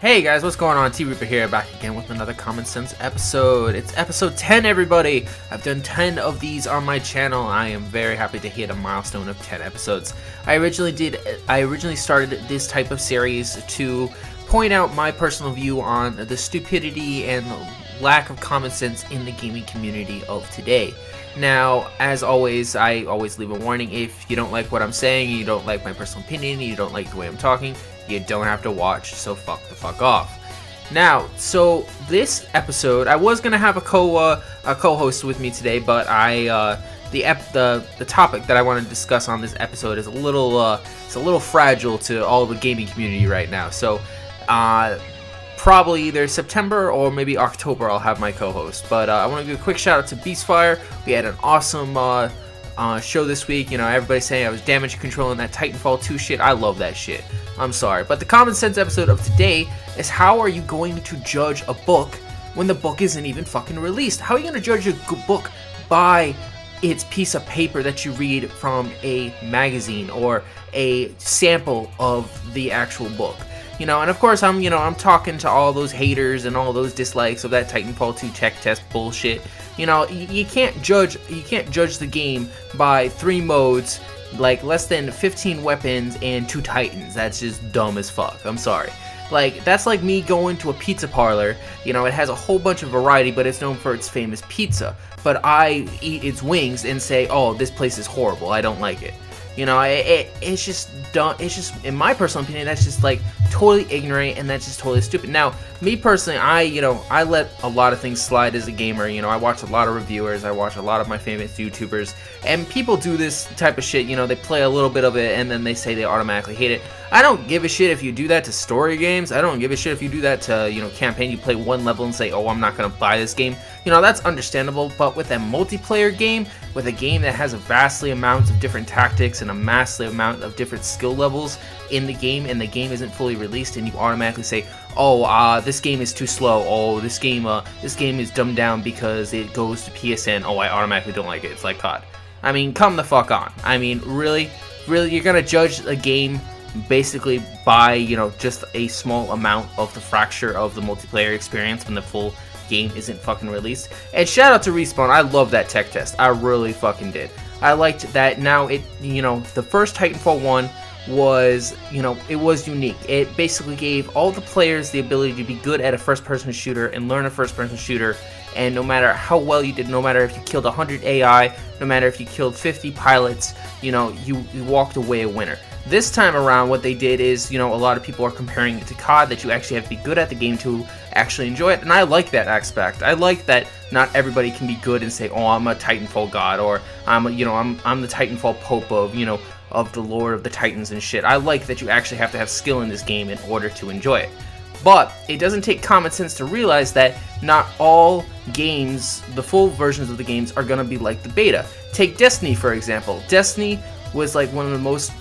Hey guys, what's going on? T-Reaper here, back again with another Common Sense episode. It's episode 10, everybody! I've done 10 of these on my channel. I am very happy to hit a milestone of 10 episodes. I originally started this type of series to point out my personal view on the stupidity and lack of common sense in the gaming community of today. Now, as always, I always leave a warning. If you don't like what I'm saying, you don't like my personal opinion, you don't like the way I'm talking, you don't have to watch, so fuck the fuck off. Now, so this episode, I was gonna have a co-host with me today, but the topic that I want to discuss on this episode is a little fragile to all the gaming community right now. So, probably either September or maybe October I'll have my co-host. But I want to give a quick shout out to Beastfire. We had an awesome show this week. You know, everybody's saying I was damage controlling that Titanfall 2 shit. I love that shit. I'm sorry. But the common sense episode of today is, how are you going to judge a book when the book isn't even fucking released? How are you going to judge a book by its piece of paper that you read from a magazine or a sample of the actual book? You know, and of course I'm talking to all those haters and all those dislikes of that Titanfall 2 tech test bullshit. You know, you can't judge the game by 3 modes, like less than 15 weapons and 2 titans. That's just dumb as fuck. I'm sorry. Like, that's like me going to a pizza parlor. You know, it has a whole bunch of variety, but it's known for its famous pizza. But I eat its wings and say, oh, this place is horrible, I don't like it. You know, it's just dumb. It's just, in my personal opinion, that's just like totally ignorant, and that's just totally stupid. Now, me personally, I let a lot of things slide as a gamer. You know, I watch a lot of reviewers, I watch a lot of my famous YouTubers, and people do this type of shit. You know, they play a little bit of it and then they say they automatically hate it. I don't give a shit if you do that to story games. I don't give a shit if you do that to, you know, campaign. You play one level and say, oh, I'm not gonna buy this game. You know, that's understandable. But with a multiplayer game, with a game that has a vastly amount of different tactics and a massive amount of different skill levels in the game, and the game isn't fully released, and you automatically say, oh, this game is too slow, oh, this game is dumbed down because it goes to PSN, oh, I automatically don't like it, it's like COD. I mean, come the fuck on. I mean, really, you're gonna judge a game basically by, you know, just a small amount of the fracture of the multiplayer experience when the full game isn't fucking released? And shout out to Respawn, I love that tech test, I really fucking did. I liked that. Now, it, you know, the first Titanfall 1 was, you know, it was unique. It basically gave all the players the ability to be good at a first-person shooter and learn a first-person shooter, and no matter how well you did, no matter if you killed 100 AI, no matter if you killed 50 pilots, you know, you walked away a winner. This time around, what they did is, you know, a lot of people are comparing it to COD, that you actually have to be good at the game to actually enjoy it, and I like that aspect. I like that not everybody can be good and say, oh, I'm a Titanfall god, or I'm the Titanfall Pope of, you know, of the Lord of the Titans and shit. I like that you actually have to have skill in this game in order to enjoy it. But it doesn't take common sense to realize that not all games, the full versions of the games, are gonna be like the beta. Take Destiny, for example. Destiny was like one of the most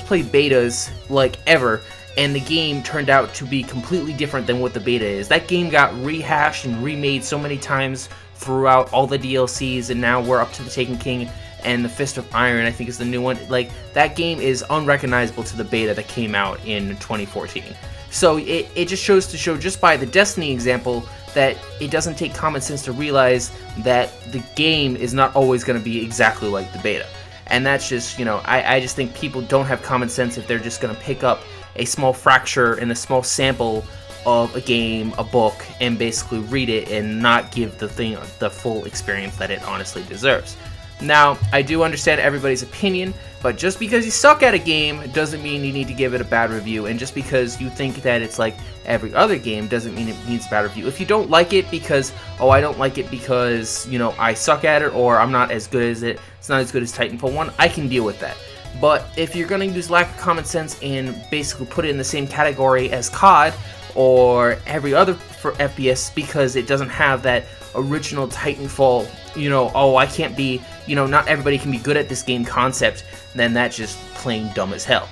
played betas like ever, and the game turned out to be completely different than what the beta is. That game got rehashed and remade so many times throughout all the DLCs, and now we're up to the Taken King and the Fist of Iron, I think, is the new one. Like, that game is unrecognizable to the beta that came out in 2014. So it just shows to show, just by the Destiny example, that it doesn't take common sense to realize that the game is not always going to be exactly like the beta. And that's just, you know, I just think people don't have common sense if they're just going to pick up a small fracture and a small sample of a game, a book, and basically read it and not give the thing the full experience that it honestly deserves. Now, I do understand everybody's opinion, but just because you suck at a game doesn't mean you need to give it a bad review, and just because you think that it's like every other game doesn't mean it needs a bad review. If you don't like it because, oh, I don't like it because, you know, I suck at it, or I'm not as good as it, it's not as good as Titanfall 1, I can deal with that. But if you're going to use lack of common sense and basically put it in the same category as COD or every other for FPS because it doesn't have that original Titanfall, you know, oh, I can't be, you know, not everybody can be good at this game concept, then that's just plain dumb as hell.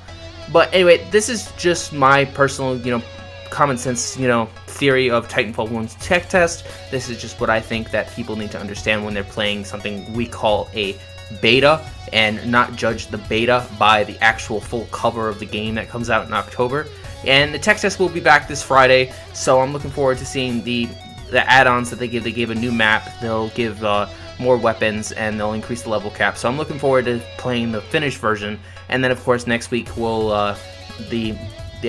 But anyway, this is just my personal, you know, common sense, you know, theory of Titanfall 1's tech test. This is just what I think that people need to understand when they're playing something we call a beta, and not judge the beta by the actual full cover of the game that comes out in October. And the tech test will be back this Friday, so I'm looking forward to seeing the add-ons that they give. They gave a new map, they'll give more weapons, and they'll increase the level cap. So I'm looking forward to playing the finished version. And then of course next week will the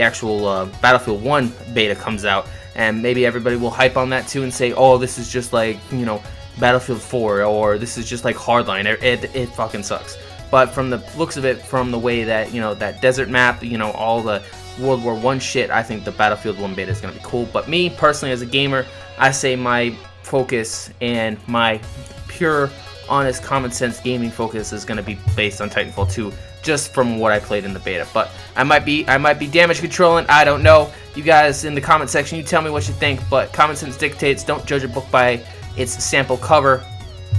actual Battlefield 1 beta comes out, and maybe everybody will hype on that too and say, oh, this is just like, you know, Battlefield 4, or this is just like Hardline. It fucking sucks. But from the looks of it, from the way that, you know, that desert map, you know, all the World War I shit, I think the Battlefield 1 beta is going to be cool. But me, personally, as a gamer, I say my focus and my pure, honest, common sense gaming focus is going to be based on Titanfall 2, just from what I played in the beta. But I might be damage controlling, I don't know. You guys in the comment section, you tell me what you think. But common sense dictates, don't judge a book by its sample cover.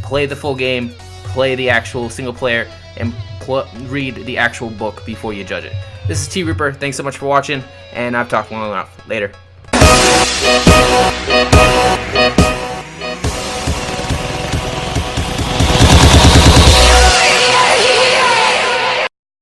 Play the full game, play the actual single player, and read the actual book before you judge it. This is T Reaper, thanks so much for watching, and I've talked long enough. Later.